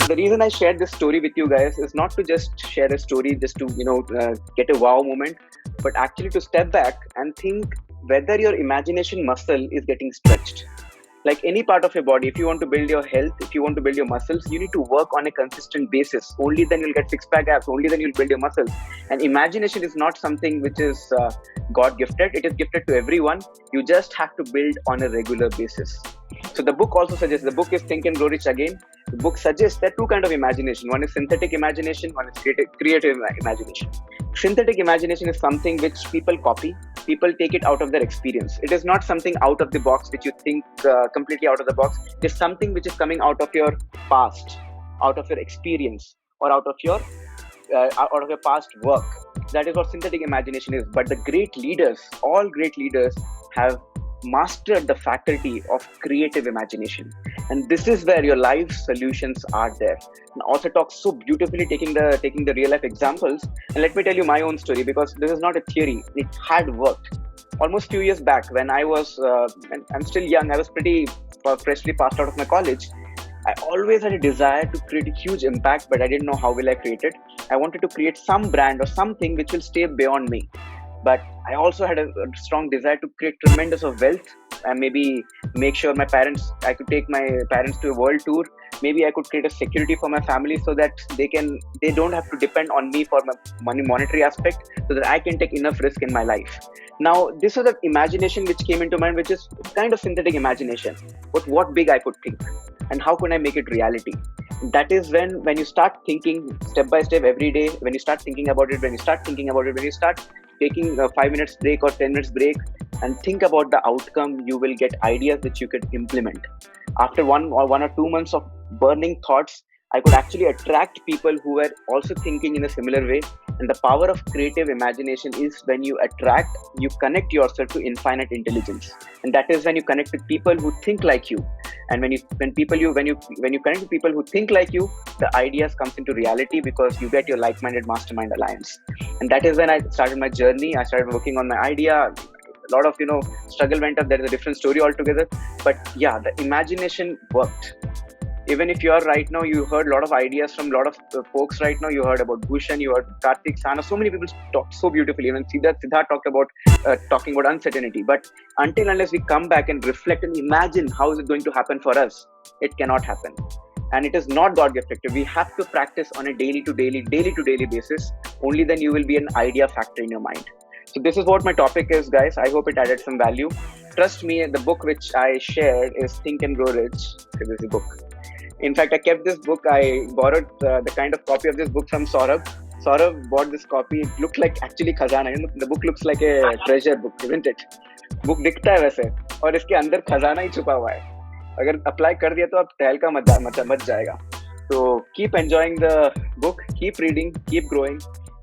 the reason I shared this story with you guys is not to just share a story just to get a wow moment, but actually to step back and think whether your imagination muscle is getting stretched. Like any part of your body, if you want to build your health, if you want to build your muscles, you need to work on a consistent basis. Only then you'll get six-pack abs, only then you'll build your muscles. And imagination is not something which is God gifted, it is gifted to everyone. You just have to build on a regular basis. So the book also suggests, the book is Think and Grow Rich Again. The book suggests there are two kinds of imagination. One is synthetic imagination, one is creative imagination. Synthetic imagination is something which people copy. People take it out of their experience. It is not something out of the box which you think completely out of the box. It is something which is coming out of your past, out of your experience, or out of your past work. That is what synthetic imagination is. But the great leaders, all great leaders, have mastered the faculty of creative imagination, and this is where your life solutions are there. And author talks so beautifully, taking the real life examples. And let me tell you my own story, because this is not a theory, it had worked. Almost few years back, when I was and I'm still young, I was pretty freshly passed out of my college. I always had a desire to create a huge impact, but I didn't know how will I create it. I wanted to create some brand or something which will stay beyond me. But I also had a strong desire to create tremendous of wealth, and maybe make sure I could take my parents to a world tour. Maybe I could create a security for my family so that they don't have to depend on me for my monetary aspect, so that I can take enough risk in my life. Now, this was an imagination which came into mind, which is kind of synthetic imagination. But what big I could think, and how could I make it reality? That is when you start thinking step by step every day, when you start thinking about it, when you start taking a 5 minutes break or 10 minutes break and think about the outcome, you will get ideas that you could implement. After 1 or 2 months of burning thoughts, I could actually attract people who were also thinking in a similar way. And the power of creative imagination is when you connect yourself to infinite intelligence. And that is when you connect with people who think like you. And when you connect with people who think like you, the ideas comes into reality, because you get your like-minded mastermind alliance. And that is when I started my journey. I started working on my idea. A lot of struggle went up. There is a different story altogether. But yeah, the imagination worked. Even if you are right now, you heard a lot of ideas from a lot of folks right now. You heard about Bhushan, you heard Karthik, Sana. So many people talk so beautifully. Even Siddharth talked about talking about uncertainty. But unless we come back and reflect and imagine how is it going to happen for us, it cannot happen. And it is not God gifted. We have to practice on a daily to daily basis. Only then you will be an idea factor in your mind. So this is what my topic is, guys. I hope it added some value. Trust me, the book which I shared is Think and Grow Rich. This is the book. In fact, I kept this book. I borrowed the kind of copy of this book from Saurabh. Saurabh bought this copy. It looked like actually खजाना. The book looks like a treasure book, isn't it? Book दिखता है वैसे, और इसके अंदर खजाना ही छुपा हुआ है. अगर अप्लाई कर दिया तो आप टहल का मच जाएगा. So keep enjoying the book, keep reading, keep growing.